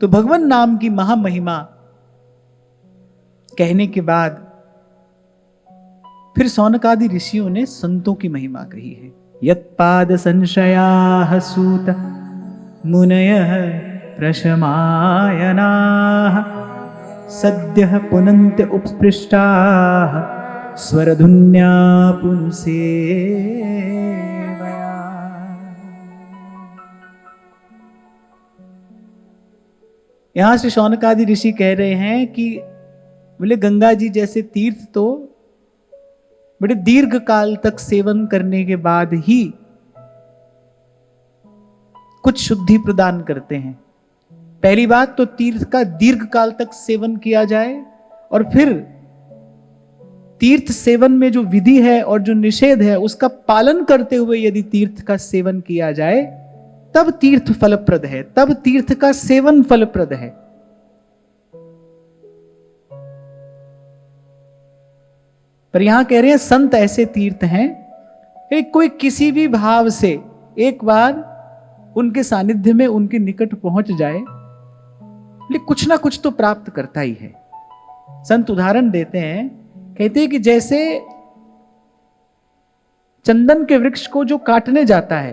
तो भगवान नाम की महामहिमा कहने के बाद फिर शौनकादि ऋषियों ने संतों की महिमा कही है। यत्पाद संशयाः सूत मुनयः प्रशमायनाः सद्यः पुनन्त्य उपस्पृष्टाः स्वरधुन्या पुंसेवया। यहां से शौनकादि ऋषि कह रहे हैं कि बोले गंगा जी जैसे तीर्थ तो बड़े दीर्घ काल तक सेवन करने के बाद ही कुछ शुद्धि प्रदान करते हैं। पहली बात तो तीर्थ का दीर्घ काल तक सेवन किया जाए, और फिर तीर्थ सेवन में जो विधि है और जो निषेध है उसका पालन करते हुए यदि तीर्थ का सेवन किया जाए तब तीर्थ फलप्रद है, तब तीर्थ का सेवन फलप्रद है। पर यहां कह रहे हैं संत ऐसे तीर्थ हैं कोई किसी भी भाव से एक बार उनके सानिध्य में उनके निकट पहुंच जाए, लेकिन कुछ ना कुछ तो प्राप्त करता ही है। संत उदाहरण देते हैं, कहते हैं कि जैसे चंदन के वृक्ष को जो काटने जाता है,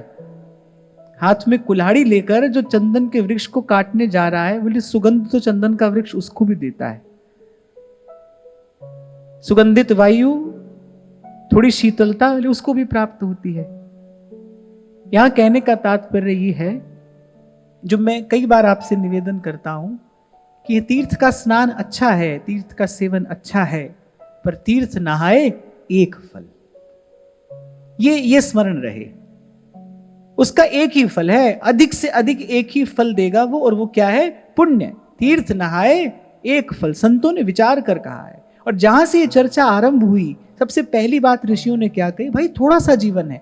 हाथ में कुल्हाड़ी लेकर जो चंदन के वृक्ष को काटने जा रहा है, बोले सुगंध तो चंदन का वृक्ष उसको भी देता है। सुगंधित वायु, थोड़ी शीतलता उसको भी प्राप्त होती है। यहां कहने का तात्पर्य यह है, जो मैं कई बार आपसे निवेदन करता हूं, कि तीर्थ का स्नान अच्छा है, तीर्थ का सेवन अच्छा है, पर तीर्थ नहाए एक फल, ये स्मरण रहे। उसका एक ही फल है, अधिक से अधिक एक ही फल देगा वो, और वो क्या है? पुण्य। तीर्थ नहाए एक फल, संतों ने विचार कर कहा है। और जहां से ये चर्चा आरंभ हुई, सबसे पहली बात ऋषियों ने क्या कही? भाई थोड़ा सा जीवन है,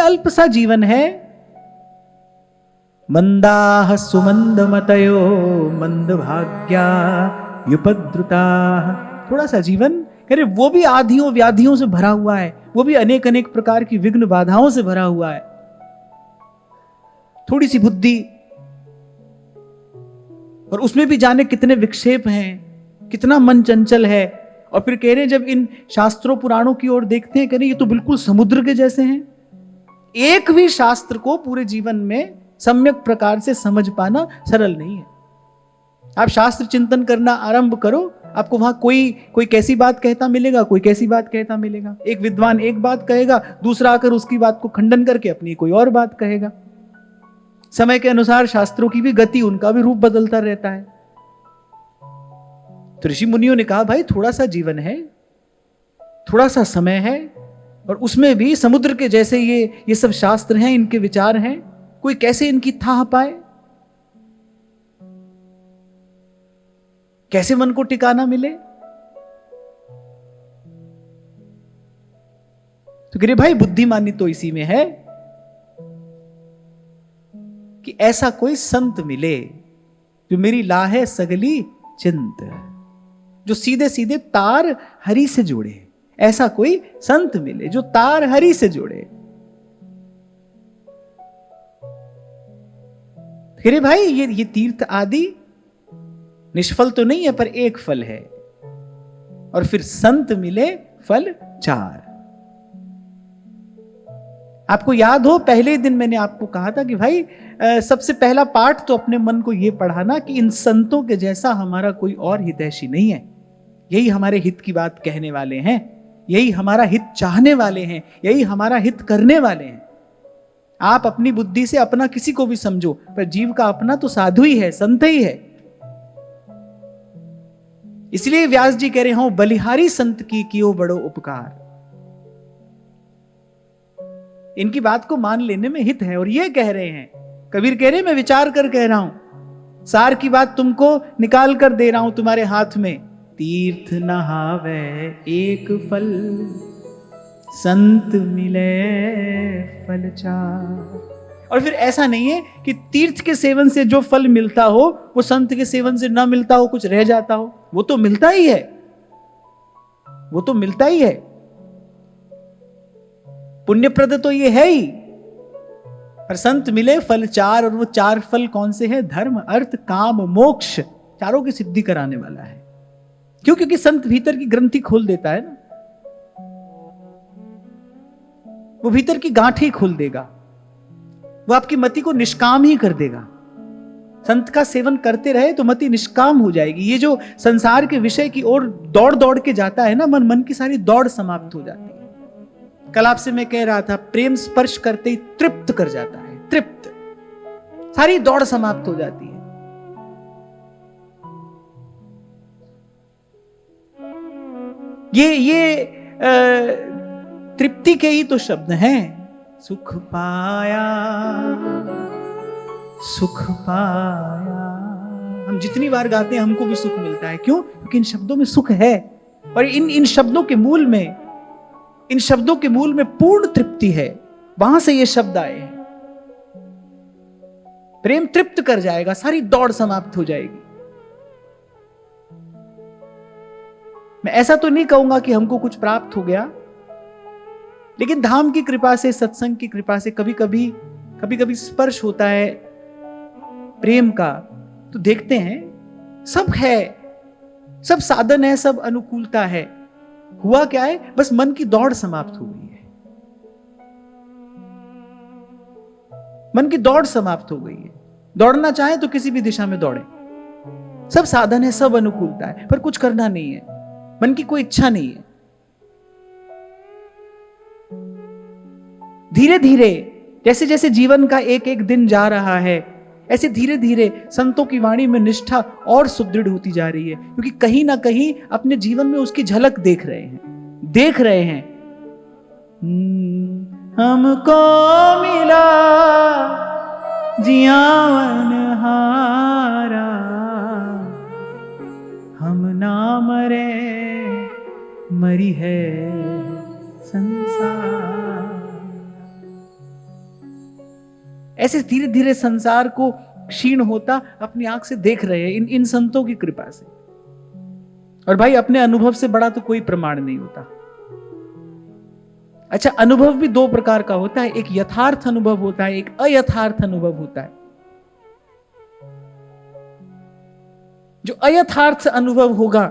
अल्प सा जीवन है। मंदाः सुमंदमतयो मंदभाग्या युपद्रुताः, थोड़ा सा जीवन, कह रहे वो भी आधियों व्याधियों से भरा हुआ है, वो भी अनेक अनेक प्रकार की विघ्न बाधाओं से भरा हुआ है। थोड़ी सी बुद्धि, और उसमें भी जाने कितने विक्षेप हैं, कितना मन चंचल है। और फिर कह रहे जब इन शास्त्रों पुराणों की ओर देखते हैं, कह रहे ये तो बिल्कुल समुद्र के जैसे हैं। एक भी शास्त्र को पूरे जीवन में सम्यक प्रकार से समझ पाना सरल नहीं है। आप शास्त्र चिंतन करना आरंभ करो, आपको वहां कोई कैसी बात कहता मिलेगा, कोई कैसी बात कहता मिलेगा। एक विद्वान एक बात कहेगा, दूसरा आकर उसकी बात को खंडन करके अपनी कोई और बात कहेगा। समय के अनुसार शास्त्रों की भी गति, उनका भी रूप बदलता रहता है। तो ऋषि मुनियों ने कहा भाई थोड़ा सा जीवन है, थोड़ा सा समय है, और उसमें भी समुद्र के जैसे ये सब शास्त्र हैं, इनके विचार हैं, कोई कैसे इनकी थाह पाए, कैसे मन को टिकाना मिले। तो गिरे भाई बुद्धिमानी तो इसी में है कि ऐसा कोई संत मिले जो मेरी लाहे सगली चिंत, जो सीधे सीधे तार हरि से जोड़े। ऐसा कोई संत मिले जो तार हरि से जोड़े। अरे भाई ये तीर्थ आदि निष्फल तो नहीं है, पर एक फल है, और फिर संत मिले फल 4। आपको याद हो पहले दिन मैंने आपको कहा था कि भाई सबसे पहला पाठ तो अपने मन को यह पढ़ाना कि इन संतों के जैसा हमारा कोई और हितैषी नहीं है। यही हमारे हित की बात कहने वाले हैं, यही हमारा हित चाहने वाले हैं, यही हमारा हित करने वाले हैं। आप अपनी बुद्धि से अपना किसी को भी समझो, पर जीव का अपना तो साधु ही है, संत ही है। इसलिए व्यास जी कह रहे हो बलिहारी संत की कियो बड़ो उपकार। इनकी बात को मान लेने में हित है, और ये कह रहे हैं, कबीर कह रहे मैं विचार कर कह रहा हूं, सार की बात तुमको निकाल कर दे रहा हूं तुम्हारे हाथ में। तीर्थ नहावे एक फल, संत मिले फल 4। और फिर ऐसा नहीं है कि तीर्थ के सेवन से जो फल मिलता हो वो संत के सेवन से ना मिलता हो, कुछ रह जाता हो। वो तो मिलता ही है, वो तो मिलता ही है, पुण्यप्रद तो ये है ही, पर संत मिले फल चार, और वो चार फल कौन से हैं? धर्म, अर्थ, काम, मोक्ष, चारों की सिद्धि कराने वाला है। क्यों? क्योंकि संत भीतर की ग्रंथि खोल देता है ना, वो भीतर की गांठ ही खोल देगा, वो आपकी मति को निष्काम ही कर देगा। संत का सेवन करते रहे तो मति निष्काम हो जाएगी। ये जो संसार के विषय की ओर दौड़ दौड़ के जाता है ना मन, मन की सारी दौड़ समाप्त हो जाती है। कल आपसे मैं कह रहा था, प्रेम स्पर्श करते ही तृप्त कर जाता है, तृप्त, सारी दौड़ समाप्त हो जाती है। ये तृप्ति के ही तो शब्द हैं। सुख पाया, सुख पाया, हम जितनी बार गाते हैं हमको भी सुख मिलता है। क्यों? क्योंकि इन शब्दों में सुख है, और इन शब्दों के मूल में, इन शब्दों के मूल में पूर्ण तृप्ति है। वहां से ये शब्द आए हैं। प्रेम तृप्त कर जाएगा, सारी दौड़ समाप्त हो जाएगी। मैं ऐसा तो नहीं कहूंगा कि हमको कुछ प्राप्त हो गया, लेकिन धाम की कृपा से, सत्संग की कृपा से कभी कभी स्पर्श होता है प्रेम का, तो देखते हैं सब है, सब साधन है, सब अनुकूलता है। हुआ क्या है? बस मन की दौड़ समाप्त हो गई है। मन की दौड़ समाप्त हो गई है। दौड़ना चाहे तो किसी भी दिशा में दौड़े, सब साधन है, सब अनुकूलता है, पर कुछ करना नहीं है, मन की कोई इच्छा नहीं है। धीरे धीरे जैसे जैसे जीवन का एक एक दिन जा रहा है, ऐसे धीरे धीरे संतों की वाणी में निष्ठा और सुदृढ़ होती जा रही है, क्योंकि कहीं ना कहीं अपने जीवन में उसकी झलक देख रहे हैं। हमको मिला जियावन हारा, हम ना मरे, मरी है संसार। ऐसे धीरे धीरे संसार को क्षीण होता अपनी आंख से देख रहे हैं इन संतों की कृपा से। और भाई, अपने अनुभव से बड़ा तो कोई प्रमाण नहीं होता। अच्छा, अनुभव भी दो प्रकार का होता है, एक यथार्थ अनुभव होता है, एक अयथार्थ अनुभव होता है। जो अयथार्थ अनुभव होगा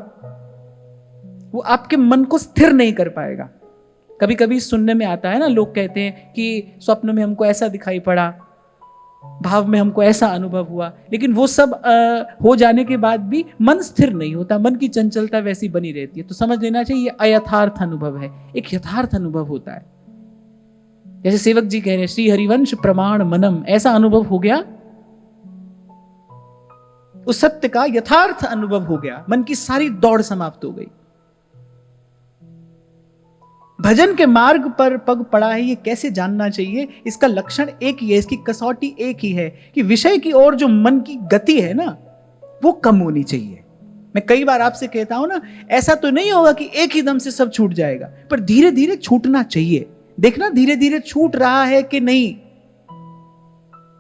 वो आपके मन को स्थिर नहीं कर पाएगा। कभी कभी सुनने में आता है ना, लोग कहते हैं कि स्वप्न में हमको ऐसा दिखाई पड़ा, भाव में हमको ऐसा अनुभव हुआ, लेकिन वो सब हो जाने के बाद भी मन स्थिर नहीं होता, मन की चंचलता वैसी बनी रहती है। तो समझ लेना चाहिए ये अयथार्थ अनुभव है, एक यथार्थ अनुभव होता है। जैसे सेवक जी कह रहे हैं, श्री हरिवंश प्रमाण मनम, ऐसा अनुभव हो गया, उस सत्य का यथार्थ अनुभव हो गया, मन की सारी दौड़ समाप्त हो गई। भजन के मार्ग पर पग पड़ा है, ये कैसे जानना चाहिए? इसका लक्षण एक ही है, इसकी कसौटी एक ही है कि विषय की ओर जो मन की गति है ना, वो कम होनी चाहिए। मैं कई बार आपसे कहता हूं ना, ऐसा तो नहीं होगा कि एक ही दम से सब छूट जाएगा, पर धीरे धीरे छूटना चाहिए। देखना धीरे धीरे छूट रहा है कि नहीं,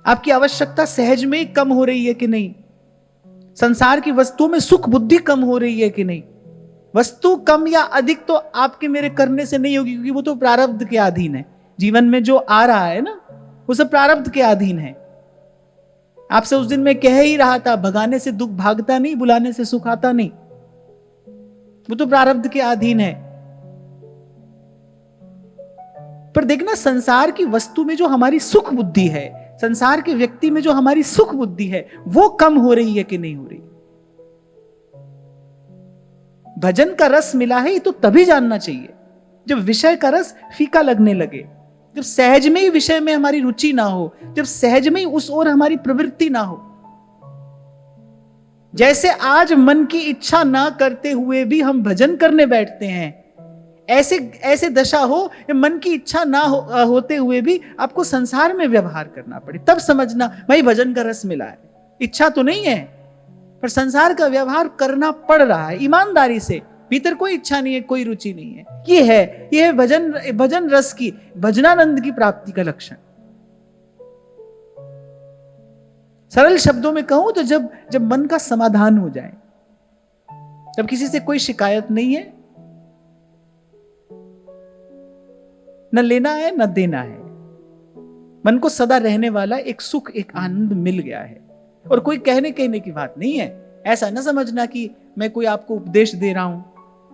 आपकी आवश्यकता सहज में ही कम हो रही है कि नहीं, संसार की वस्तुओं में सुख बुद्धि कम हो रही है कि नहीं। वस्तु कम या अधिक तो आपके मेरे करने से नहीं होगी, क्योंकि वो तो प्रारब्ध के अधीन है। जीवन में जो आ रहा है ना, वो सब प्रारब्ध के अधीन है। आपसे उस दिन मैं कह ही रहा था, भगाने से दुख भागता नहीं, बुलाने से सुख आता नहीं, वो तो प्रारब्ध के अधीन है। पर देखना, संसार की वस्तु में जो हमारी सुख बुद्धि है, संसार के व्यक्ति में जो हमारी सुख बुद्धि है, वो कम हो रही है कि नहीं हो रही। भजन का रस मिला है, ये तो तभी जानना चाहिए जब विषय का रस फीका लगने लगे, जब सहज में ही विषय में हमारी रुचि ना हो, जब सहज में ही उस ओर हमारी प्रवृत्ति ना हो। जैसे आज मन की इच्छा ना करते हुए भी हम भजन करने बैठते हैं, ऐसे दशा हो, मन की इच्छा ना होते हुए भी आपको संसार में व्यवहार करना पड़े, तब समझना भाई भजन का रस मिला है। इच्छा तो नहीं है, पर संसार का व्यवहार करना पड़ रहा है ईमानदारी से, भीतर कोई इच्छा नहीं है, कोई रुचि नहीं है। ये है भजन रस की, भजनानंद की प्राप्ति का लक्षण। सरल शब्दों में कहूं तो जब मन का समाधान हो जाए, जब किसी से कोई शिकायत नहीं है, न लेना है न देना है, मन को सदा रहने वाला एक सुख, एक आनंद मिल गया है। और कोई कहने की बात नहीं है। ऐसा ना समझना कि मैं कोई आपको उपदेश दे रहा हूं,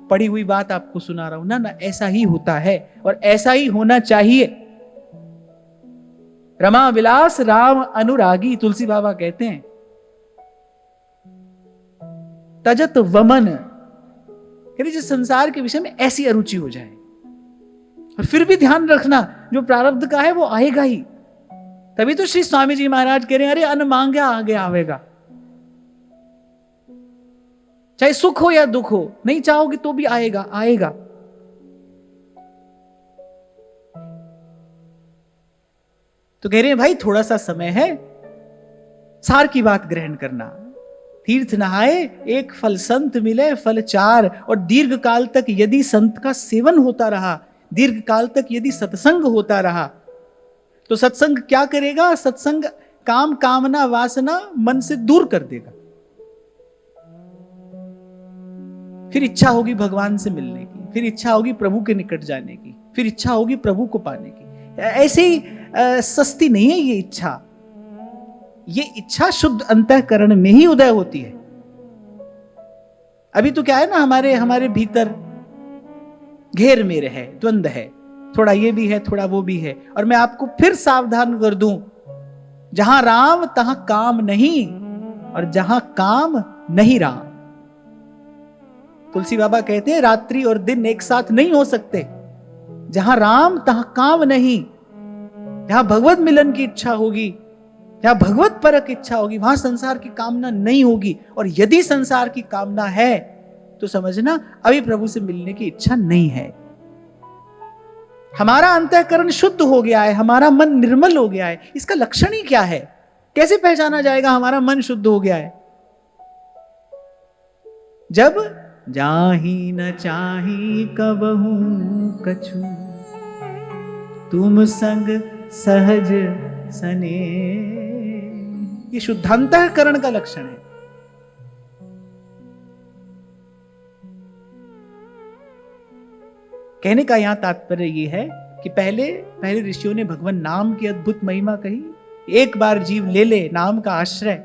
पढ़ी हुई बात आपको सुना रहा हूं। ना, ऐसा ही होता है और ऐसा ही होना चाहिए। रमा विलास राम अनुरागी, तुलसी बाबा कहते हैं। तजत वमन, जिस संसार के विषय में ऐसी अरुचि हो जाए। और फिर भी ध्यान रखना, जो प्रारब्ध का है वो आएगा ही। तभी तो श्री स्वामी जी महाराज कह रहे हैं, अरे अन्न मांगे आगे आवेगा। चाहे सुख हो या दुख हो, नहीं चाहोगे तो भी आएगा, आएगा। तो कह रहे हैं भाई थोड़ा सा समय है, सार की बात ग्रहण करना। तीर्थ नहाए एक फल, संत मिले फल चार। और दीर्घ काल तक यदि संत का सेवन होता रहा, दीर्घ काल तक यदि सत्संग होता रहा, तो सत्संग क्या करेगा? सत्संग काम कामना वासना मन से दूर कर देगा। फिर इच्छा होगी भगवान से मिलने की, फिर इच्छा होगी प्रभु के निकट जाने की, फिर इच्छा होगी प्रभु को पाने की। ऐसे ही सस्ती नहीं है ये इच्छा। ये इच्छा शुद्ध अंतःकरण में ही उदय होती है। अभी तो क्या है ना, हमारे भीतर घेर मेरे है, द्वंद है, थोड़ा ये भी है थोड़ा वो भी है। और मैं आपको फिर सावधान कर दूं, जहां राम तहां काम नहीं, और जहां काम नहीं राम। तुलसी बाबा कहते हैं रात्रि और दिन एक साथ नहीं हो सकते। जहां राम तहां काम नहीं। जहां भगवत मिलन की इच्छा होगी, जहां भगवत परक इच्छा होगी, वहां संसार की कामना नहीं होगी। और यदि संसार की कामना है तो समझना अभी प्रभु से मिलने की इच्छा नहीं है। हमारा अंतःकरण शुद्ध हो गया है, हमारा मन निर्मल हो गया है। इसका लक्षण ही क्या है? कैसे पहचाना जाएगा हमारा मन शुद्ध हो गया है? जब जाही न चाही कबहू कछु, तुम संग सहज सने। ये शुद्धांतःकरण का लक्षण है। कहने का यहां तात्पर्य यह है कि पहले ऋषियों ने भगवान नाम की अद्भुत महिमा कही। एक बार जीव ले ले नाम का आश्रय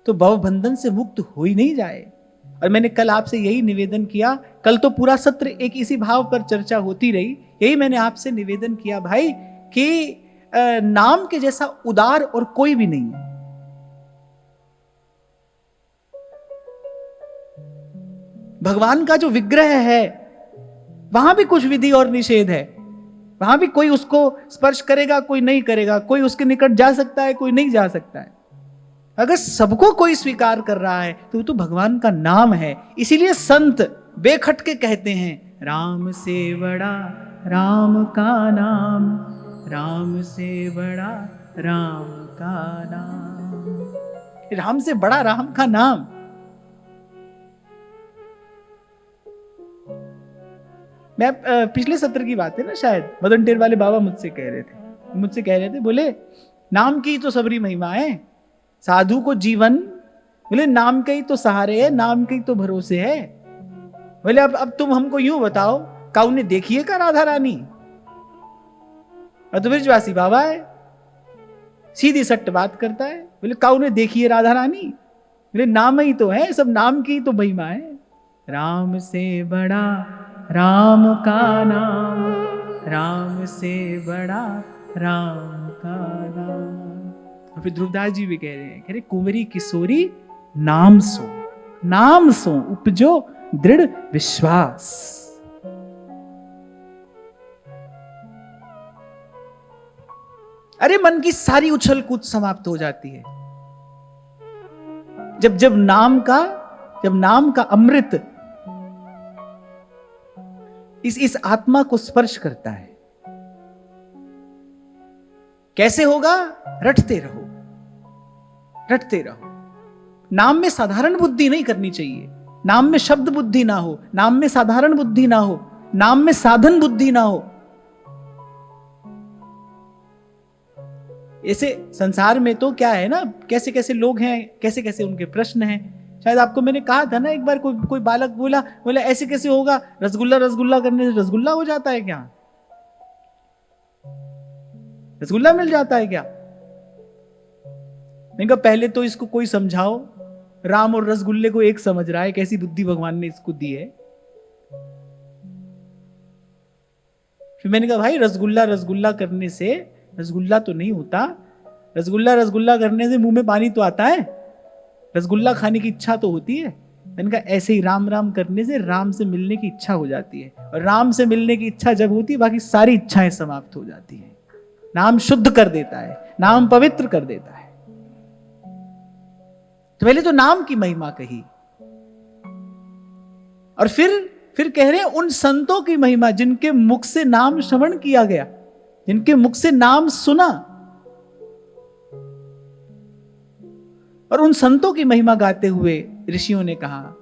तो भवबंधन से मुक्त हो ही नहीं जाए। और मैंने कल आपसे यही निवेदन किया, कल तो पूरा सत्र एक इसी भाव पर चर्चा होती रही। यही मैंने आपसे निवेदन किया भाई कि नाम के जैसा उदार और कोई भी नहीं है। भगवान का जो विग्रह है वहां भी कुछ विधि और निषेध है। वहां भी कोई उसको स्पर्श करेगा, कोई नहीं करेगा, कोई उसके निकट जा सकता है, कोई नहीं जा सकता है। अगर सबको कोई स्वीकार कर रहा है तो वो तो भगवान का नाम है। इसीलिए संत बेखटके कहते हैं, राम से बड़ा राम का नाम, राम से बड़ा राम का नाम। राम से बड़ा राम का नाम। मैं पिछले सत्र की बात है ना, शायद मदन टेर वाले बाबा मुझसे कह रहे थे, बोले नाम की तो सबरी महिमा है, साधु को जीवन, बोले नाम के ही तो सहारे है, नाम के ही तो भरोसे है। बोले अब तुम हमको यूं बताओ, काऊ ने देखी है का राधा रानी? और तो ब्रजवासी बाबा है, सीधी सट्ट बात करता है। बोले काऊ ने देखी है राधा रानी? बोले नाम ही तो है, सब नाम की ही तो महिमा है। राम से बड़ा राम का नाम, राम से बड़ा राम का नाम। और फिर ध्रुवदास जी भी कह रहे हैं, कह रहे कुंवरी किशोरी नाम सो उपजो दृढ़ विश्वास। अरे मन की सारी उछल कूद समाप्त हो जाती है जब नाम का अमृत इस आत्मा को स्पर्श करता है। कैसे होगा? रटते रहो। नाम में साधारण बुद्धि नहीं करनी चाहिए, नाम में शब्द बुद्धि ना हो, नाम में साधारण बुद्धि ना हो, नाम में साधन बुद्धि ना हो। ऐसे संसार में तो क्या है ना, कैसे कैसे लोग हैं, कैसे कैसे उनके प्रश्न हैं। शायद आपको मैंने कहा था ना एक बार, कोई बालक बोला ऐसे कैसे होगा, रसगुल्ला करने से रसगुल्ला हो जाता है क्या? रसगुल्ला मिल जाता है क्या? मैंने कहा पहले तो इसको कोई समझाओ, राम और रसगुल्ले को एक समझ रहा है, कैसी बुद्धि भगवान ने इसको दी है। फिर मैंने कहा भाई रसगुल्ला रसगुल्ला करने से रसगुल्ला तो नहीं होता, रसगुल्ला रसगुल्ला करने से मुंह में पानी तो आता है, रसगुल्ला खाने की इच्छा तो होती है। मैंने कहा ऐसे ही राम राम करने से राम से मिलने की इच्छा हो जाती है, और राम से मिलने की इच्छा जब होती है बाकी सारी इच्छाएं समाप्त हो जाती है। नाम शुद्ध कर देता है, नाम पवित्र कर देता है। तो पहले तो नाम की महिमा कही, और फिर कह रहे हैं उन संतों की महिमा जिनके मुख से नाम श्रवण किया गया, जिनके मुख से नाम सुना। और उन संतों की महिमा गाते हुए ऋषियों ने कहा,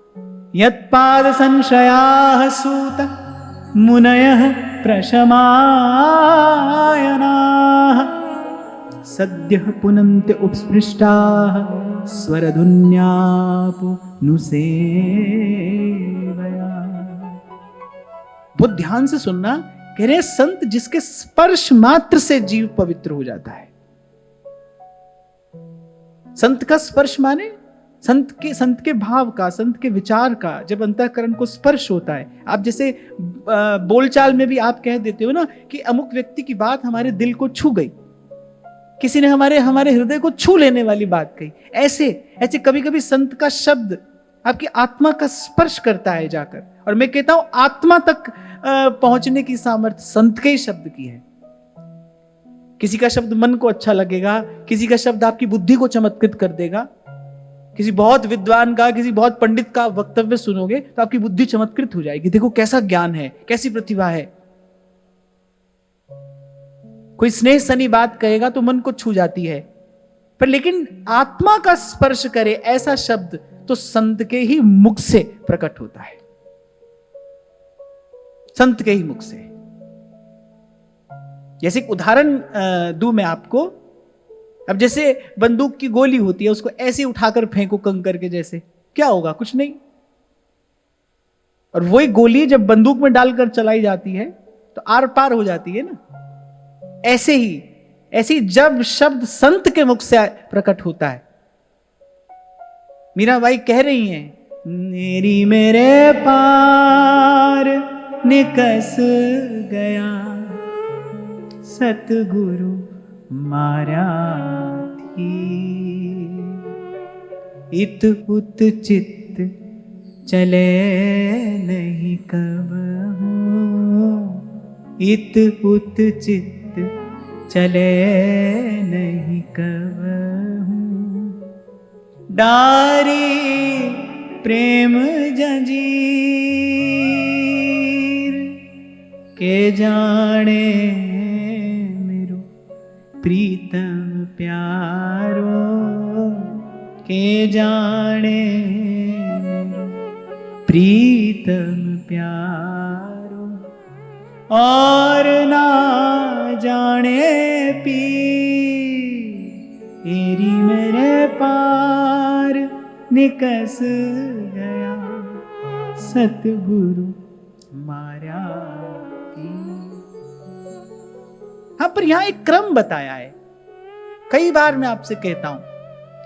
यत्पाद संशयाः सूत मुनयः प्रशमायनाः सद्यः पुनन्ति उपस्पृष्टाः स्वरधुन्यापुनुसेवया। बहुत ध्यान से सुनना, कह रहे हैं संत जिसके स्पर्श मात्र से जीव पवित्र हो जाता है। संत का स्पर्श माने संत के भाव का, संत के विचार का जब अंतःकरण को स्पर्श होता है। आप जैसे बोलचाल में भी आप कह देते हो ना कि अमुक व्यक्ति की बात हमारे दिल को छू गई, किसी ने हमारे हृदय को छू लेने वाली बात कही। ऐसे कभी कभी संत का शब्द आपकी आत्मा का स्पर्श करता है जाकर। और मैं कहता हूं आत्मा तक पहुंचने की सामर्थ्य संत के ही शब्द की है। किसी का शब्द मन को अच्छा लगेगा, किसी का शब्द आपकी बुद्धि को चमत्कृत कर देगा। किसी बहुत विद्वान का, किसी बहुत पंडित का वक्तव्य सुनोगे तो आपकी बुद्धि चमत्कृत हो जाएगी, देखो कैसा ज्ञान है, कैसी प्रतिभा है। कोई स्नेह सनी बात कहेगा तो मन को छू जाती है, पर लेकिन आत्मा का स्पर्श करे ऐसा शब्द तो संत के ही मुख से प्रकट होता है, संत के ही मुख से। जैसे एक उदाहरण दूं मैं आपको। अब जैसे बंदूक की गोली होती है, उसको ऐसे उठाकर फेंको कंकर के जैसे, क्या होगा? कुछ नहीं। और वही गोली जब बंदूक में डालकर चलाई जाती है तो आर पार हो जाती है ना। ऐसे ही जब शब्द संत के मुख से प्रकट होता है, मीराबाई कह रही हैं, मेरी मेरे पार निकस गया सतगुरु मारा थी, इत उत चित्त चले नहीं कब हूं, इत उत चित्त चले नहीं कब हूं, डारी प्रेम जंजीर के जाने प्रीतम प्यारो के जाने प्रीतम प्यारो, और ना जाने पी तेरी मेरे पार निकस गया सतगुरु मारा। हाँ, पर यहां एक क्रम बताया है। कई बार मैं आपसे कहता हूं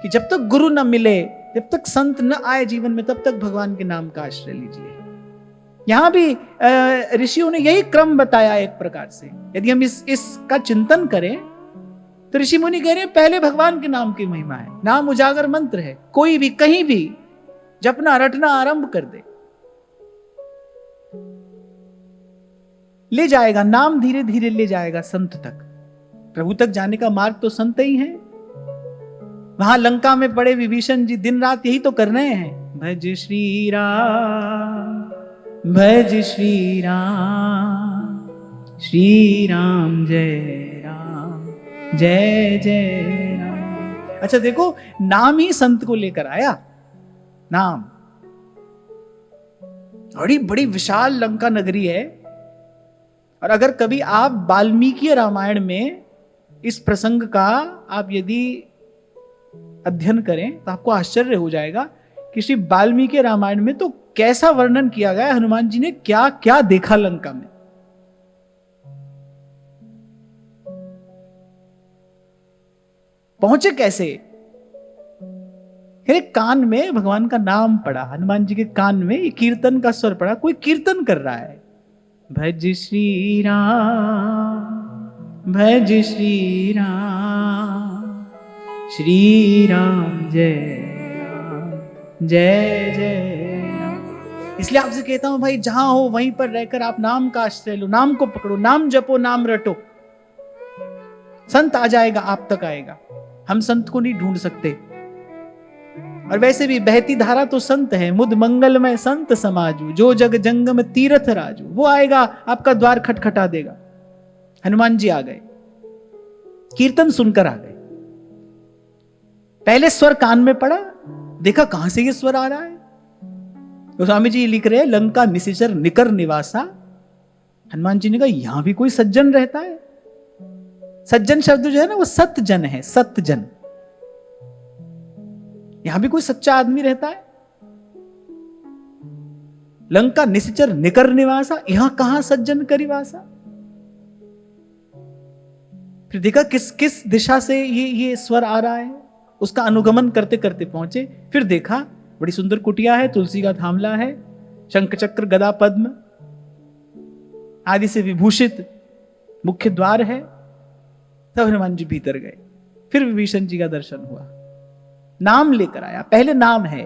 कि जब तक गुरु न मिले, जब तक संत न आए जीवन में, तब तक भगवान के नाम का आश्रय लीजिए। यहां भी ऋषियों ने यही क्रम बताया एक प्रकार से। यदि हम इसका चिंतन करें तो ऋषि मुनि कह रहे हैं पहले भगवान के नाम की महिमा है। नाम उजागर मंत्र है, कोई भी कहीं भी जपना रटना आरंभ कर दे, ले जाएगा नाम, धीरे धीरे ले जाएगा संत तक। प्रभु तक जाने का मार्ग तो संत ही है। वहां लंका में पड़े विभीषण जी दिन रात यही तो कर रहे हैं, भज श्री राम भज श्री राम, श्री राम जय राम जय जय राम। अच्छा देखो, नाम ही संत को लेकर आया। नाम बड़ी बड़ी विशाल लंका नगरी है, और अगर कभी आप वाल्मीकि रामायण में इस प्रसंग का आप यदि अध्ययन करें तो आपको आश्चर्य हो जाएगा कि श्री वाल्मीकि रामायण में तो कैसा वर्णन किया गया, हनुमान जी ने क्या क्या देखा लंका में। पहुंचे कैसे? मेरे कान में भगवान का नाम पड़ा, हनुमान जी के कान में ये कीर्तन का स्वर पड़ा, कोई कीर्तन कर रहा है, भज श्री राम, भज श्री राम, श्री राम जय राम, जय जय राम। इसलिए आपसे कहता हूं भाई, जहां हो वहीं पर रहकर आप नाम का आश्रय लो, नाम को पकड़ो, नाम जपो, नाम रटो, संत आ जाएगा, आप तक आएगा। हम संत को नहीं ढूंढ सकते। और वैसे भी बहती धारा तो संत है, मुद मंगल में संत समाजू, जो जग जंगम तीरथ राजू, वो आएगा आपका द्वार खटखटा देगा। हनुमान जी आ गए, कीर्तन सुनकर आ गए। पहले स्वर कान में पड़ा, देखा कहां से ये स्वर आ रहा है। तो स्वामी जी लिख रहे हैं, लंका निशिचर निकर निवासा। हनुमान जी ने कहा यहां भी कोई सज्जन रहता है। सज्जन शब्द जो है ना, वो सतजन है, सतजन। यहां भी कोई सच्चा आदमी रहता है। लंका निशिचर निकर निवासा, यहां कहां सज्जन करिवासा। फिर देखा किस किस दिशा से ये स्वर आ रहा है, उसका अनुगमन करते करते पहुंचे। फिर देखा बड़ी सुंदर कुटिया है, तुलसी का थामला है, शंख चक्र गदा पद्म आदि से विभूषित मुख्य द्वार है। तब हनुमान जी भीतर गए। फिर विभीषण जी का दर्शन हुआ, नाम लेकर आया। पहले नाम है,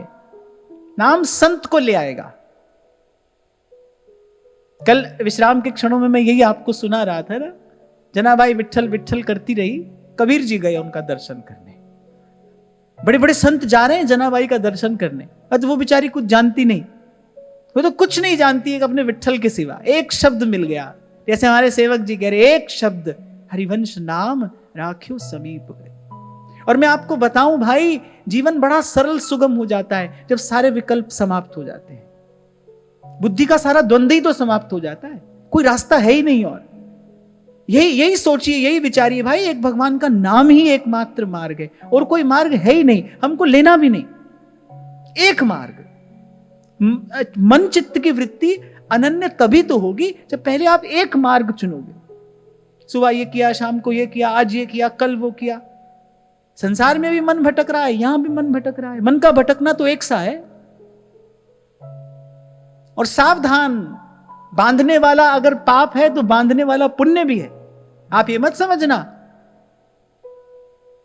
नाम संत को ले आएगा। कल विश्राम के क्षणों में मैं यही आपको सुना रहा था ना, जनाबाई विट्ठल विट्ठल करती रही, कबीर जी गए उनका दर्शन करने। बड़े बड़े संत जा रहे हैं जनाबाई का दर्शन करने, और वो बेचारी कुछ जानती नहीं, वो तो कुछ नहीं जानती है अपने विट्ठल के सिवा। एक शब्द मिल गया, जैसे हमारे सेवक जी कह रहे, एक शब्द हरिवंश नाम राख्यो समीप गए। और मैं आपको बताऊं भाई, जीवन बड़ा सरल सुगम हो जाता है जब सारे विकल्प समाप्त हो जाते हैं। बुद्धि का सारा द्वंद्व ही तो समाप्त हो जाता है, कोई रास्ता है ही नहीं। और यही सोचिए, यही विचारिए भाई, एक भगवान का नाम ही एकमात्र मार्ग है, और कोई मार्ग है ही नहीं, हमको लेना भी नहीं। एक मार्ग, मन चित्त की वृत्ति अनन्य तभी तो होगी जब पहले आप एक मार्ग चुनोगे। सुबह ये किया, शाम को ये किया, आज ये किया, कल वो किया। संसार में भी मन भटक रहा है, यहां भी मन भटक रहा है। मन का भटकना तो एक सा है। और सावधान, बांधने वाला अगर पाप है तो बांधने वाला पुण्य भी है। आप ये मत समझना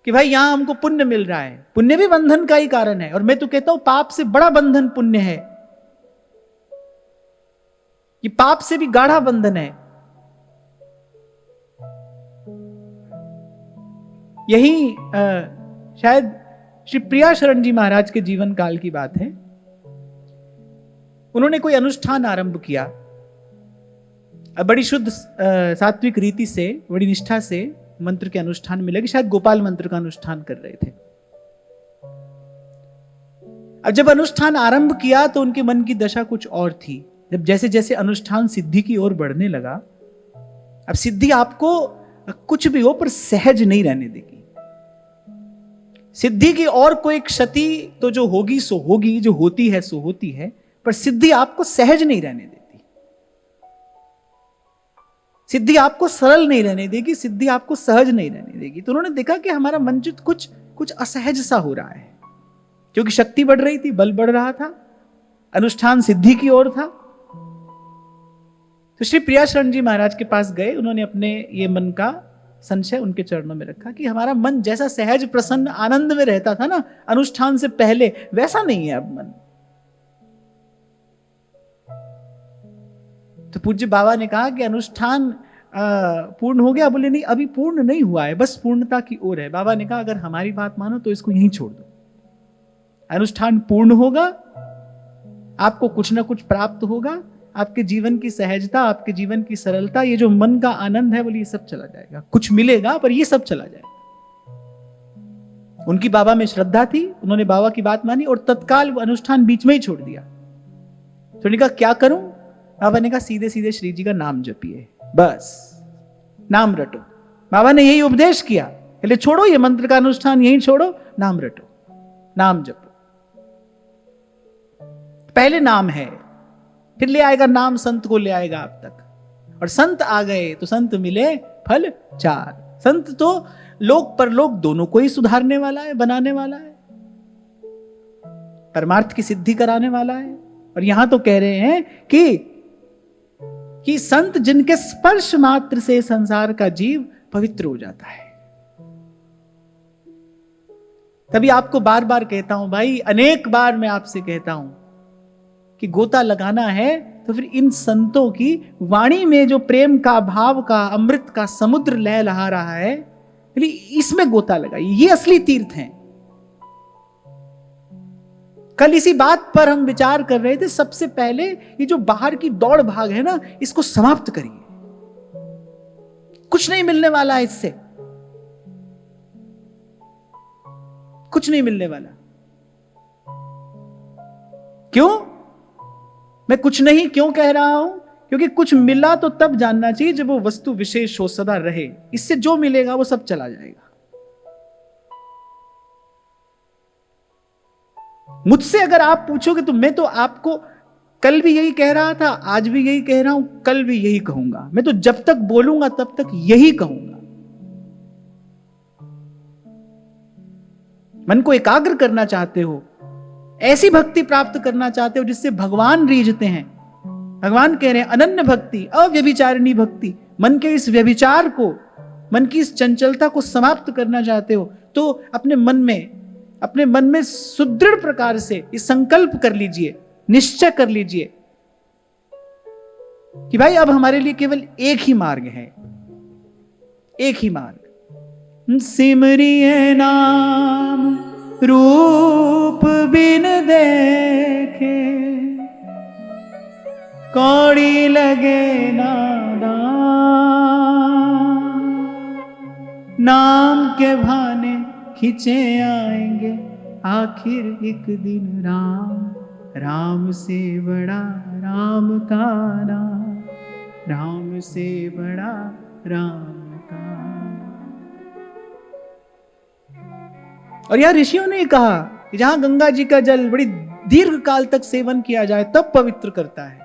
कि भाई यहां हमको पुण्य मिल रहा है, पुण्य भी बंधन का ही कारण है। और मैं तो कहता हूं पाप से बड़ा बंधन पुण्य है, ये पाप से भी गाढ़ा बंधन है। यही शायद श्री प्रिया शरण जी महाराज के जीवन काल की बात है। उन्होंने कोई अनुष्ठान आरंभ किया, बड़ी शुद्ध सात्विक रीति से, बड़ी निष्ठा से मंत्र के अनुष्ठान में लगे। शायद गोपाल मंत्र का अनुष्ठान कर रहे थे। अब जब अनुष्ठान आरंभ किया तो उनके मन की दशा कुछ और थी। जब जैसे जैसे अनुष्ठान सिद्धि की ओर बढ़ने लगा, अब सिद्धि आपको कुछ भी हो पर सहज नहीं रहने देगी। सिद्धि की और कोई क्षति तो जो होगी सो होगी, जो होती है सो होती है, पर सिद्धि आपको सहज नहीं रहने देती। सिद्धि आपको सरल नहीं रहने देगी, सिद्धि आपको सहज नहीं रहने देगी। तो उन्होंने देखा कि हमारा मनचित कुछ असहज सा हो रहा है, क्योंकि शक्ति बढ़ रही थी, बल बढ़ रहा था, अनुष्ठान सिद्धि की ओर था। तो श्री प्रिया शरण जी महाराज के पास गए। उन्होंने अपने ये मन का संशय उनके चरणों में रखा कि हमारा मन जैसा सहज प्रसन्न आनंद में रहता था ना अनुष्ठान से पहले, वैसा नहीं है अब मन। तो पूज्य बाबा ने कहा कि अनुष्ठान पूर्ण हो गया? बोले नहीं, अभी पूर्ण नहीं हुआ है, बस पूर्णता की ओर है। बाबा ने कहा अगर हमारी बात मानो तो इसको यहीं छोड़ दो। अनुष्ठान पूर्ण होगा, आपको कुछ ना कुछ प्राप्त होगा, आपके जीवन की सहजता, आपके जीवन की सरलता, ये जो मन का आनंद है, बोले ये सब चला जाएगा। कुछ मिलेगा पर ये सब चला जाएगा। उनकी बाबा में श्रद्धा थी, उन्होंने बाबा की बात मानी और तत्काल वो अनुष्ठान बीच में ही छोड़ दिया। तो उन्होंने कहा क्या करूं? बाबा ने कहा सीधे सीधे श्री जी का नाम जपिए, बस नाम रटो। बाबा ने यही उपदेश किया, पहले छोड़ो ये मंत्र का अनुष्ठान, यही छोड़ो, नाम रटो, नाम जपो। पहले नाम है, फिर ले आएगा नाम, संत को ले आएगा आप तक। और संत आ गए तो संत मिले फल चार। संत तो लोक परलोक दोनों को ही सुधारने वाला है, बनाने वाला है, परमार्थ की सिद्धि कराने वाला है। और यहां तो कह रहे हैं कि संत जिनके स्पर्श मात्र से संसार का जीव पवित्र हो जाता है। तभी आपको बार बार कहता हूं भाई, अनेक बार मैं आपसे कहता हूं कि गोता लगाना है तो फिर इन संतों की वाणी में जो प्रेम का, भाव का, अमृत का समुद्र लह लहा रहा है, इसमें गोता लगाइए। ये असली तीर्थ हैं। कल इसी बात पर हम विचार कर रहे थे। सबसे पहले ये जो बाहर की दौड़ भाग है ना, इसको समाप्त करिए। कुछ नहीं मिलने वाला है इससे, कुछ नहीं मिलने वाला। क्यों? मैं कुछ नहीं क्यों कह रहा हूं? क्योंकि कुछ मिला तो तब जानना चाहिए जब वो वस्तु विशेष हो, सदा रहे। इससे जो मिलेगा वो सब चला जाएगा। मुझसे अगर आप पूछोगे तो मैं तो आपको कल भी यही कह रहा था, आज भी यही कह रहा हूं, कल भी यही कहूंगा। मैं तो जब तक बोलूंगा तब तक यही कहूंगा। मन को एकाग्र करना चाहते हो, ऐसी भक्ति प्राप्त करना चाहते हो जिससे भगवान रीझते हैं। भगवान कह रहे हैं अनन्य भक्ति, अव्यभिचारिणी भक्ति। मन के इस व्यभिचार को, मन की इस चंचलता को समाप्त करना चाहते हो तो अपने मन में सुदृढ़ प्रकार से ये संकल्प कर लीजिए, निश्चय कर लीजिए कि भाई अब हमारे लिए केवल एक ही मार्ग है, एक ही मार्ग। सिमरिए नाम रूप बिन देखे, कौड़ी लगे नादान। नाम के भाने खिंचे आएंगे आखिर एक दिन राम। राम से बड़ा राम का नाम, राम से बड़ा राम का। और यहां ऋषियों ने कहा कि जहां गंगा जी का जल बड़ी दीर्घ काल तक सेवन किया जाए तब पवित्र करता है,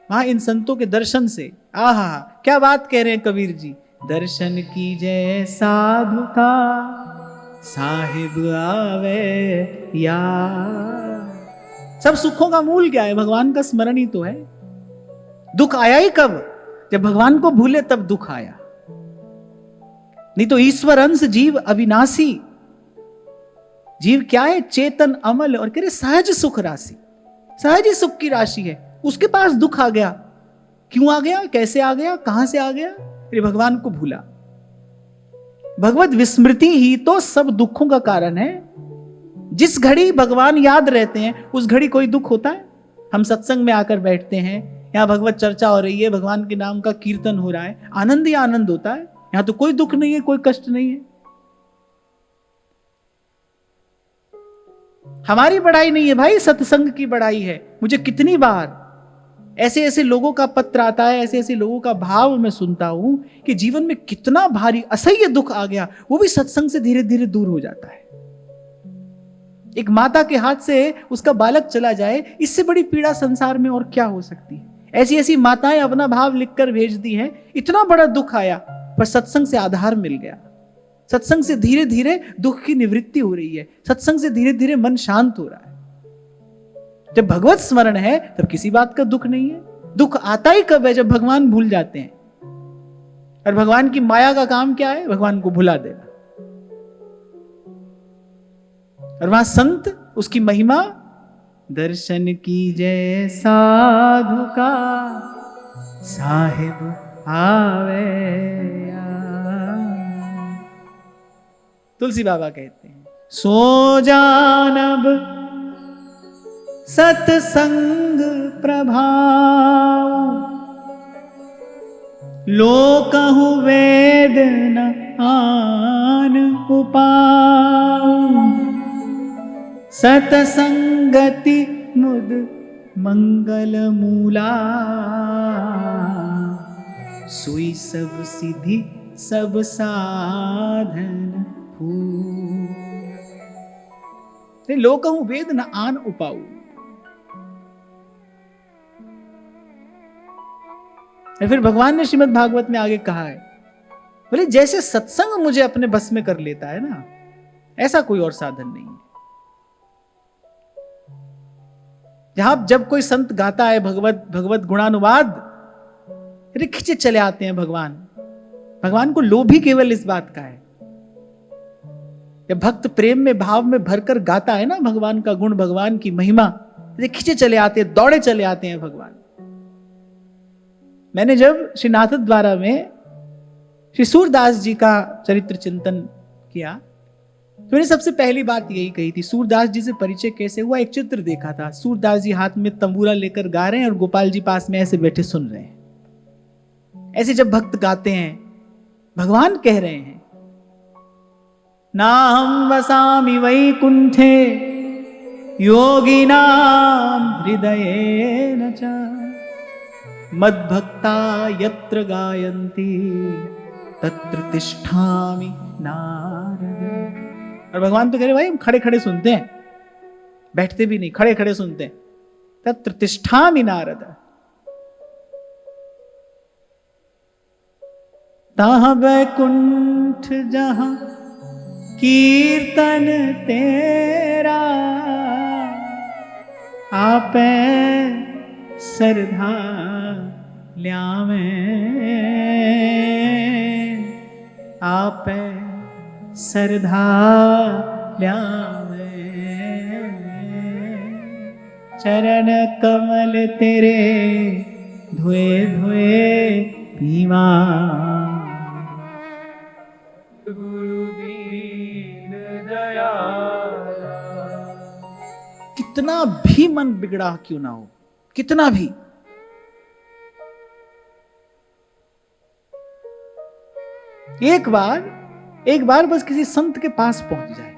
वहां इन संतों के दर्शन से, आहा क्या बात कह रहे हैं कबीर जी। दर्शन कीजिए साधु का, साहिब आवे या। सब सुखों का मूल क्या है? भगवान का स्मरण ही तो है। दुख आया ही कब? जब भगवान को भूले तब दुख आया। नहीं तो ईश्वर अंश जीव अविनाशी। जीव क्या है? चेतन अमल, और कह रहे सहज सुख राशि। सहज ही सुख की राशि है। उसके पास दुख आ गया। क्यों आ गया? कैसे आ गया? कहां से आ गया? अरे भगवान को भूला। भगवत विस्मृति ही तो सब दुखों का कारण है। जिस घड़ी भगवान याद रहते हैं उस घड़ी कोई दुख होता है? हम सत्संग में आकर बैठते हैं, यहां भगवत चर्चा हो रही है, भगवान के नाम का कीर्तन हो रहा है, आनंद ही आनंद होता है। यहां तो कोई दुख नहीं है, कोई कष्ट नहीं है। हमारी बड़ाई नहीं है भाई, सत्संग की बड़ाई है। मुझे कितनी बार ऐसे ऐसे लोगों का पत्र आता है, ऐसे ऐसे लोगों का भाव मैं सुनता हूं कि जीवन में कितना भारी असह्य दुख आ गया, वो भी सत्संग से धीरे धीरे दूर हो जाता है। एक माता के हाथ से उसका बालक चला जाए, इससे बड़ी पीड़ा संसार में और क्या हो सकती है। ऐसी ऐसी माताएं अपना भाव लिखकर भेज दी हैं, इतना बड़ा दुख आया पर सत्संग से आधार मिल गया। सत्संग से धीरे धीरे दुख की निवृत्ति हो रही है, सत्संग से धीरे धीरे मन शांत हो रहा है। जब भगवत स्मरण है तब किसी बात का दुख नहीं है। दुख आता ही कब है? जब भगवान भूल जाते हैं। और भगवान की माया का काम क्या है? भगवान को भुला देना। और वहां संत, उसकी महिमा, दर्शन की जय साधु का, साहिब आवे या। तुलसी बाबा कहते हैं सो जानब सत्संग प्रभाव, लोकहु वेद न आन उपाऊ। सतसंगति मुद मंगल मूला, सुई सब सिद्धि सब साधन फूल। लोकहु वेद न आन उपाऊ। फिर भगवान ने श्रीमद् भागवत में आगे कहा है बोले जैसे सत्संग मुझे अपने बस में कर लेता है ना, ऐसा कोई और साधन नहीं है। जहां जब कोई संत गाता है भगवत गुणानुवाद, अरे खिंचे चले आते हैं भगवान को लोभ ही केवल इस बात का है। जब भक्त प्रेम में भाव में भरकर गाता है ना भगवान का गुण, भगवान की महिमा, अरे खिंचे चले आते हैं, दौड़े चले आते हैं भगवान। मैंने जब श्री नाथ द्वारा में श्री सूरदास जी का चरित्र चिंतन किया तो मैंने सबसे पहली बात यही कही थी, सूरदास जी से परिचय कैसे हुआ। एक चित्र देखा था, सूरदास जी हाथ में तंबूरा लेकर गा रहे हैं और गोपाल जी पास में ऐसे बैठे सुन रहे हैं। ऐसे जब भक्त गाते हैं, भगवान कह रहे हैं, नाहं वसामि वैकुंठे योगिनां हृदयेन च मद्भक्ता यत्र गायन्ति तत्र तिष्ठामि नारद। और भगवान तो कह रहे भाई हम खड़े खड़े सुनते हैं, बैठते भी नहीं, खड़े खड़े सुनते हैं। तत्र तिष्ठामि नारद, ताहा वैकुंठ जहां कीर्तन तेरा, आपे सरधा ल्यावे, आपे सरधा ल्यावे, चरण कमल तेरे धोए धोए पीवा, गुरु दीन दयाला। कितना भी मन बिगड़ा क्यों ना हो, कितना भी, एक बार बस किसी संत के पास पहुंच जाए।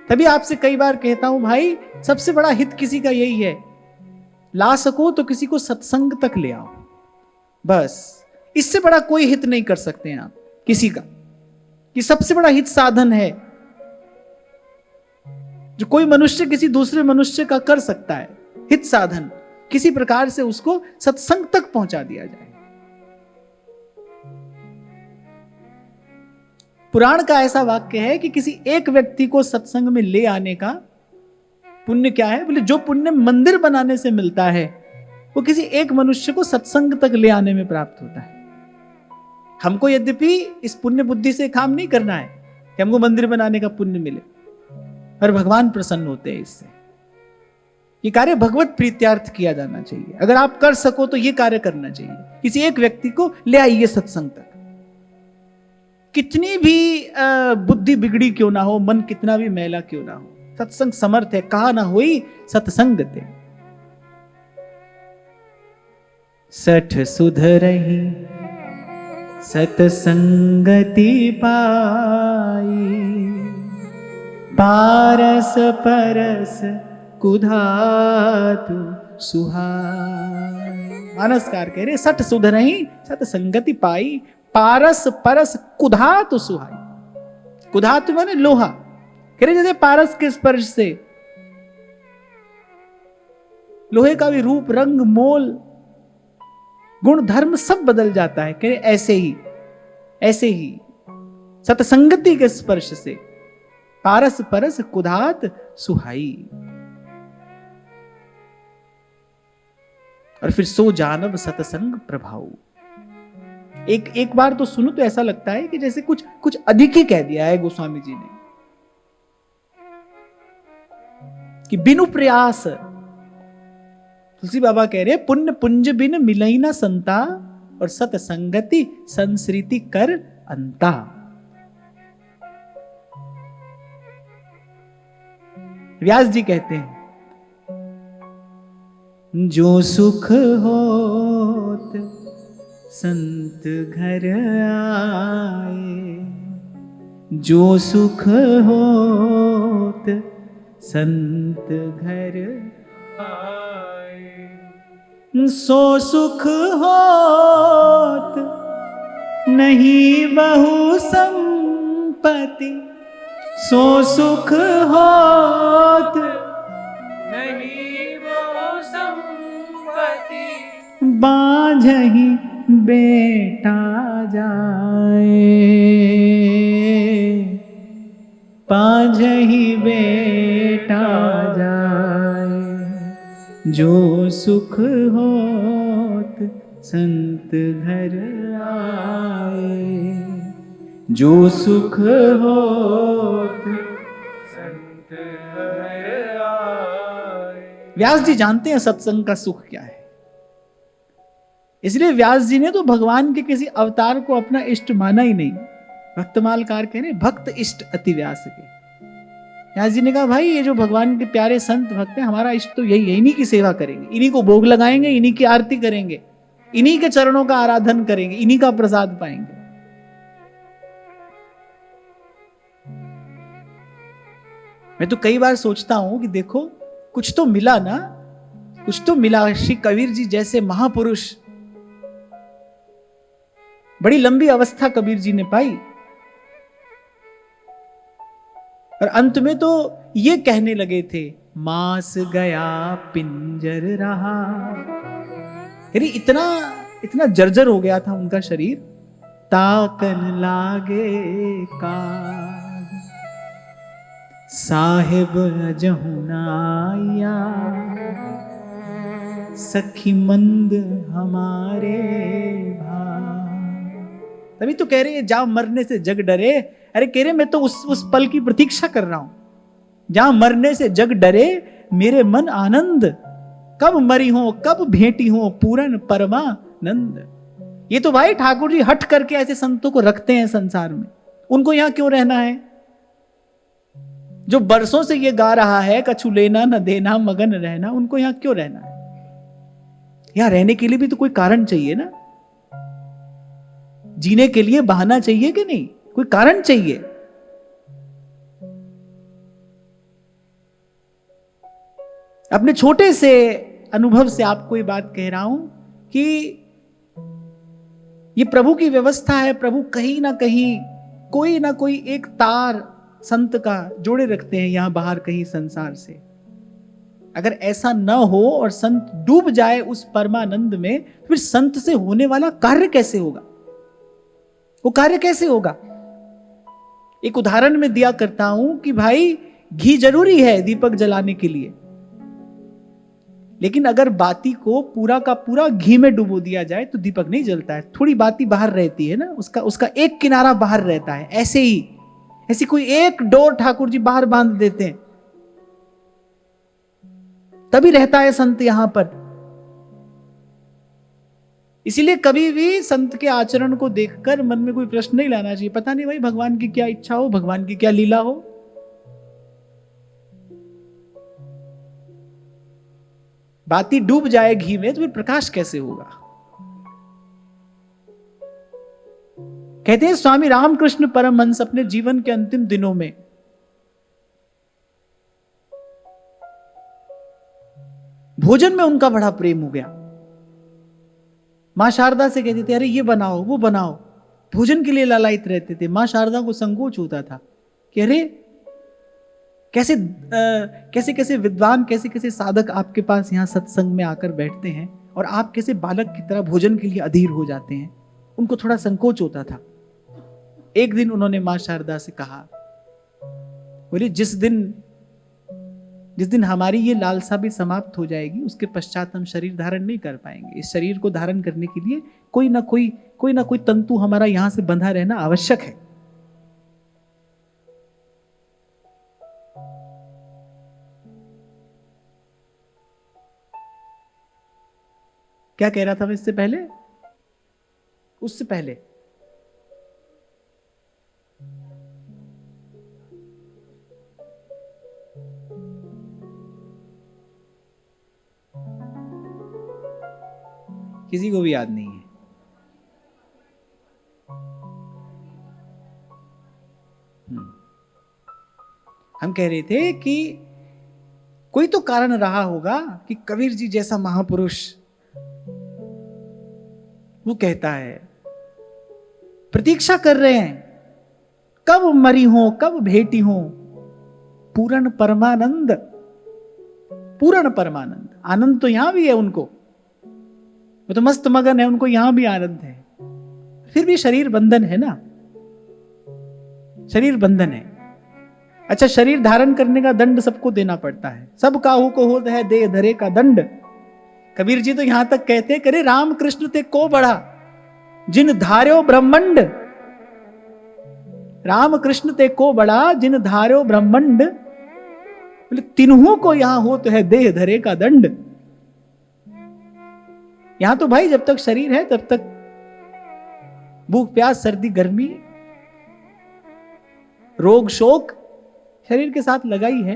तभी आपसे कई बार कहता हूं भाई, सबसे बड़ा हित किसी का यही है, ला सको तो किसी को सत्संग तक ले आओ, बस इससे बड़ा कोई हित नहीं कर सकते हैं आप किसी का। ये सबसे बड़ा हित साधन है जो कोई मनुष्य किसी दूसरे मनुष्य का कर सकता है। हित साधन किसी प्रकार से उसको सत्संग तक पहुंचा दिया जाए। पुराण का ऐसा वाक्य है कि किसी एक व्यक्ति को सत्संग में ले आने का पुण्य क्या है, बोले जो पुण्य मंदिर बनाने से मिलता है वो किसी एक मनुष्य को सत्संग तक ले आने में प्राप्त होता है। हमको यद्यपि इस पुण्य बुद्धि से काम नहीं करना है कि हमको मंदिर बनाने का पुण्य मिले, पर भगवान प्रसन्न होते हैं इससे। ये कार्य भगवत प्रीत्यार्थ किया जाना चाहिए। अगर आप कर सको तो ये कार्य करना चाहिए, किसी एक व्यक्ति को ले आइए सत्संग तक। कितनी भी बुद्धि बिगड़ी क्यों ना हो, मन कितना भी मैला क्यों ना हो, सत्संग समर्थ है। कहा ना होई सत्संग ते, सठ सुधरही सतसंगति पाई, पारस परस कुधातु सुहाई। मानसकार कह रहे सठ सुधरही सतसंगति पाई, पारस परस कुधातु सुहाई। कुधातु माने लोहा। कह रहे जैसे पारस के स्पर्श से लोहे का भी रूप, रंग, मोल, गुण, धर्म सब बदल जाता है। कह रहे ऐसे ही सतसंगति के स्पर्श से पारस परस कुधात सुहाई। और फिर सो जानब सतसंग प्रभाव। एक बार तो सुनो तो ऐसा लगता है कि जैसे कुछ अधिक ही कह दिया है गोस्वामी जी ने, कि बिनु प्रयास। तुलसी बाबा कह रहे पुण्य पुंज बिन मिलई ना संता, और सतसंगति संस्कृति कर अंता। व्यास जी कहते हैं जो सुख होत संत घर आए, जो सुख होत संत घर आए, सो सुख होत नहीं बहु संपत्ति, सो सुख होत नहीं बहु संपत्ति, बांझही बेटा जाए, पांझही बेटा जाए, जो सुख होत संत घर आए, जो सुख होत संत घर आए। व्यास जी जानते हैं सत्संग का सुख क्या है, इसलिए व्यास जी ने तो भगवान के किसी अवतार को अपना इष्ट माना ही नहीं। भक्तमालकार कह रहे भक्त इष्ट अति व्यास के। व्यास जी ने कहा भाई ये जो भगवान के प्यारे संत भक्त हैं, हमारा इष्ट तो यही है, इन्हीं की सेवा करेंगे, इन्हीं को भोग लगाएंगे, इन्हीं की आरती करेंगे, इन्हीं के चरणों का आराधन करेंगे, इन्हीं का प्रसाद पाएंगे। मैं तो कई बार सोचता हूं कि देखो कुछ तो मिला ना, कुछ तो मिला। श्री कबीर जी जैसे महापुरुष, बड़ी लंबी अवस्था कबीर जी ने पाई, और अंत में तो ये कहने लगे थे, मास गया पिंजर रहा। यानी इतना इतना जर्जर हो गया था उनका शरीर, ताकन लागे काग, साहिब जहुनाया, सखी मंद हमारे भाग। तभी तो कह रहे हैं जहां मरने से जग डरे। अरे कह रहे मैं तो उस पल की प्रतीक्षा कर रहा हूं जहां मरने से जग डरे, मेरे मन आनंद, कब मरी हो कब भेंटी हो पूरन परमानंद। ये तो भाई ठाकुर जी हट करके ऐसे संतों को रखते हैं संसार में, उनको यहां क्यों रहना है? जो बरसों से ये गा रहा है कछु लेना न देना मगन रहना, उनको यहां क्यों रहना है? यहां रहने के लिए भी तो कोई कारण चाहिए ना, जीने के लिए बहाना चाहिए कि नहीं, कोई कारण चाहिए। अपने छोटे से अनुभव से आपको ये बात कह रहा हूं कि ये प्रभु की व्यवस्था है। प्रभु कहीं ना कहीं कोई ना कोई एक तार संत का जोड़े रखते हैं यहां बाहर कहीं संसार से। अगर ऐसा न हो और संत डूब जाए उस परमानंद में, तो फिर संत से होने वाला कार्य कैसे होगा? वो कार्य कैसे होगा? एक उदाहरण में दिया करता हूं कि भाई घी जरूरी है दीपक जलाने के लिए, लेकिन अगर बाती को पूरा का पूरा घी में डुबो दिया जाए तो दीपक नहीं जलता है, थोड़ी बाती बाहर रहती है ना, उसका एक किनारा बाहर रहता है। ऐसे ही ऐसी कोई एक डोर ठाकुर जी बाहर बांध देते हैं, तभी रहता है संत यहां पर। इसीलिए कभी भी संत के आचरण को देखकर मन में कोई प्रश्न नहीं लाना चाहिए, पता नहीं भाई भगवान की क्या इच्छा हो, भगवान की क्या लीला हो। बाती डूब जाए घी में तो फिर प्रकाश कैसे होगा? कहते हैं स्वामी रामकृष्ण परमहंस अपने जीवन के अंतिम दिनों में भोजन में उनका बड़ा प्रेम हो गया। मां शारदा से कहते थे अरे ये बनाओ वो बनाओ, भोजन के लिए लालायित रहते थे। मां शारदा को संकोच होता था कि अरे कैसे कैसे कैसे विद्वान, कैसे कैसे साधक आपके पास यहां सत्संग में आकर बैठते हैं और आप कैसे बालक की तरह भोजन के लिए अधीर हो जाते हैं। उनको थोड़ा संकोच होता था। एक दिन उन्होंने मां शारदा से कहा, बोले जिस दिन हमारी ये लालसा भी समाप्त हो जाएगी उसके पश्चात हम शरीर धारण नहीं कर पाएंगे। इस शरीर को धारण करने के लिए कोई ना कोई तंतु हमारा यहां से बंधा रहना आवश्यक है। क्या कह रहा था मैं इससे पहले, उससे पहले किसी को भी याद नहीं है। हम कह रहे थे कि कोई तो कारण रहा होगा कि कबीर जी जैसा महापुरुष वो कहता है, प्रतीक्षा कर रहे हैं कब मरी हो कब भेटी हो पूर्ण परमानंद। पूर्ण परमानंद, आनंद तो यहां भी है उनको, वो तो मस्त मगन है, उनको यहां भी आनंद है। फिर भी शरीर बंधन है ना, शरीर बंधन है। अच्छा, शरीर धारण करने का दंड सबको देना पड़ता है, सब काहू को होता है दे धरे का दंड। कबीर जी तो यहां तक कहते हैं, करे राम कृष्ण ते को बढ़ा जिन धार्यो ब्रह्मंड। राम कृष्ण ते को बड़ा जिन धार्यो ब्रह्मंड, तिन्हों को यहां हो तो है देह धरे का दंड। यहां तो भाई जब तक शरीर है तब तक भूख प्यास सर्दी गर्मी रोग शोक शरीर के साथ लगा ही है।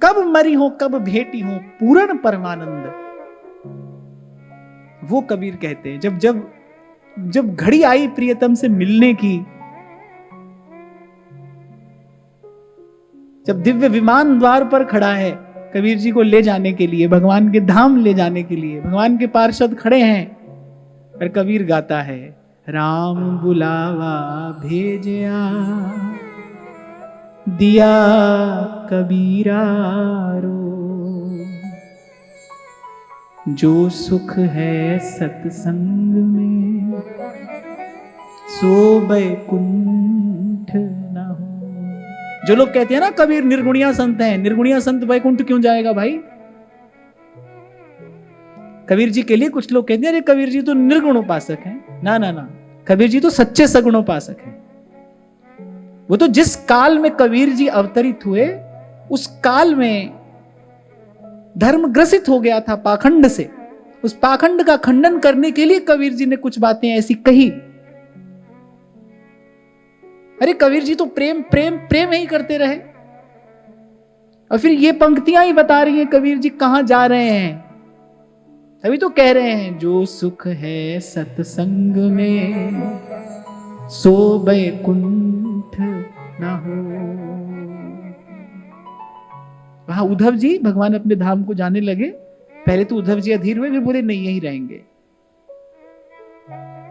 कब मरी हो कब भेटी हो पूर्ण परमानंद, वो कबीर कहते हैं। जब जब जब घड़ी आई प्रियतम से मिलने की, जब दिव्य विमान द्वार पर खड़ा है कबीर जी को ले जाने के लिए, भगवान के धाम ले जाने के लिए, भगवान के पार्षद खड़े हैं और कबीर गाता है, राम बुलावा भेजया दिया कबीरा रो, जो सुख है सत्संग में सो बैकुंठ न हो। जो लोग कहते हैं ना कबीर निर्गुणिया संत हैं, निर्गुणिया संत बैकुंठ क्यों जाएगा भाई? कबीर जी के लिए कुछ लोग कहते हैं अरे कबीर जी तो निर्गुण उपासक हैं। ना ना ना, कबीर जी तो सच्चे सगुण उपासक हैं। वो तो जिस काल में कबीर जी अवतरित हुए उस काल में धर्म ग्रसित हो गया था पाखंड से। उस पाखंड का खंडन करने के लिए कबीर जी ने कुछ बातें ऐसी कही। अरे कबीर जी तो प्रेम प्रेम प्रेम ही करते रहे, और फिर ये पंक्तियां ही बता रही हैं कबीर जी कहां जा रहे हैं। अभी तो कह रहे हैं, जो सुख है सत्संग में सो बैकुंठ ना हो। वहां उद्धव जी भगवान अपने धाम को जाने लगे। पहले तो उद्धव जी अधीर हुए, फिर बोले नहीं यही रहेंगे,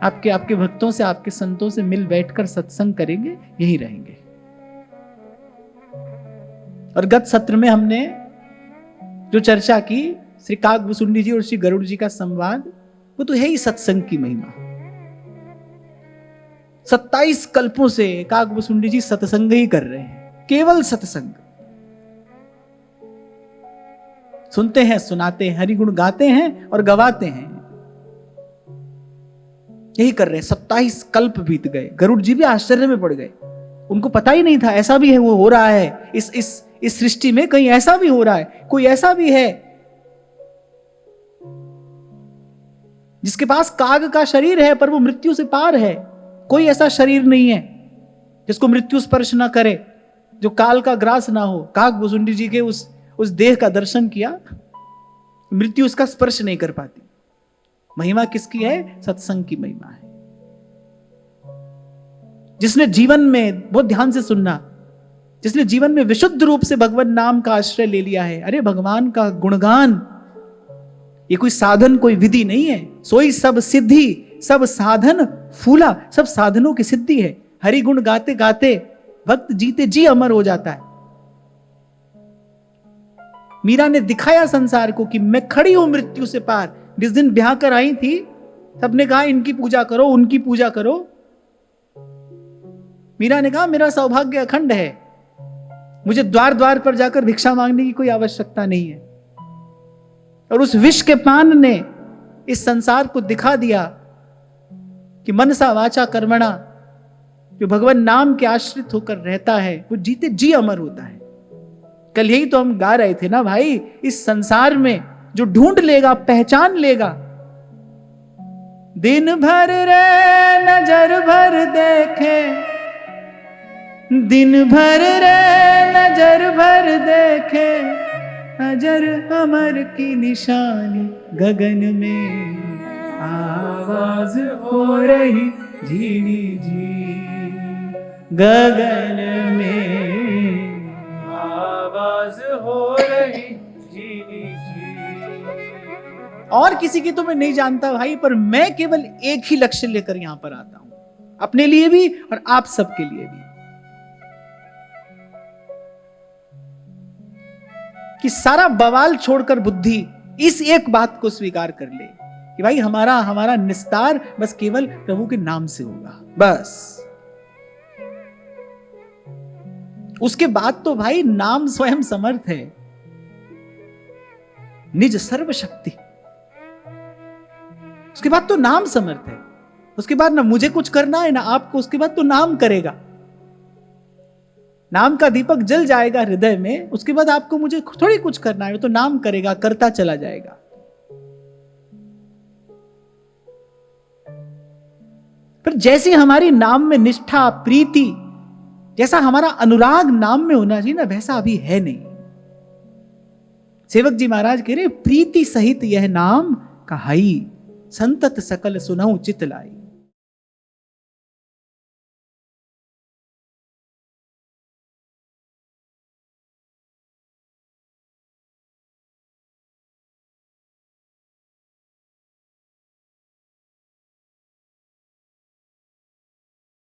आपके भक्तों से आपके संतों से मिल बैठकर सत्संग करेंगे, यही रहेंगे। और गत सत्र में हमने जो चर्चा की श्री काकभुसुंडी जी और श्री गरुड़ जी का संवाद, वो तो है ही सत्संग की महिमा। 27 कल्पों से काकभुसुंडी जी सत्संग ही कर रहे हैं, केवल सत्संग। सुनते हैं, सुनाते हैं, हरिगुण गाते हैं और गवाते हैं, यही कर रहे हैं। 27 कल्प बीत गए। गरुड़ जी भी आश्चर्य में पड़ गए, उनको पता ही नहीं था ऐसा भी है, वो हो रहा है इस सृष्टि में, कहीं ऐसा भी हो रहा है, कोई ऐसा भी है जिसके पास काग का शरीर है पर वो मृत्यु से पार है। कोई ऐसा शरीर नहीं है जिसको मृत्यु स्पर्श ना करे, जो काल का ग्रास ना हो। काकभुसुंडी जी के उस देह का दर्शन किया, मृत्यु उसका स्पर्श नहीं कर पाती। महिमा किसकी है? सत्संग की महिमा है। जिसने जीवन में, बहुत ध्यान से सुनना, जिसने जीवन में विशुद्ध रूप से भगवान नाम का आश्रय ले लिया है, अरे भगवान का गुणगान, ये कोई साधन कोई विधि नहीं है। सोई सब सिद्धि सब साधन फूला, सब साधनों की सिद्धि है। हरि गुण गाते गाते भक्त जीते जी अमर हो जाता है। मीरा ने दिखाया संसार को कि मैं खड़ी हूं मृत्यु से पार। जिस दिन ब्याह कर आई थी सबने कहा इनकी पूजा करो, उनकी पूजा करो। मीरा ने कहा मेरा सौभाग्य अखंड है, मुझे द्वार द्वार पर जाकर भिक्षा मांगने की कोई आवश्यकता नहीं है। और उस विष के पान ने इस संसार को दिखा दिया कि मनसा वाचा कर्मणा, जो भगवान नाम के आश्रित होकर रहता है वो जीते जी अमर होता है। कल यही तो हम गा रहे थे ना भाई, इस संसार में जो ढूंढ लेगा पहचान लेगा। दिन भर रे नजर भर देखे, दिन भर रे नजर भर देखे, अजर अमर की निशानी गगन में आवाज हो रही झीनी झी, गगन में आवाज हो रही झीनी झी। और किसी की तो मैं नहीं जानता भाई, पर मैं केवल एक ही लक्ष्य लेकर यहां पर आता हूं, अपने लिए भी और आप सबके लिए भी, कि सारा बवाल छोड़कर बुद्धि इस एक बात को स्वीकार कर ले कि भाई हमारा निस्तार बस केवल प्रभु के नाम से होगा, बस। उसके बाद तो भाई नाम स्वयं समर्थ है, निज सर्वशक्ति। उसके बाद तो नाम समर्थ है, उसके बाद ना मुझे कुछ करना है ना आपको, उसके बाद तो नाम करेगा। नाम का दीपक जल जाएगा हृदय में, उसके बाद आपको मुझे थोड़ी कुछ करना है, तो नाम करेगा, करता चला जाएगा। पर जैसी हमारी नाम में निष्ठा, प्रीति, जैसा हमारा अनुराग नाम में होना चाहिए ना, वैसा अभी है नहीं। सेवक जी महाराज कह रहे प्रीति सहित यह नाम कहाई, संतत सकल सुनहु चित लाई।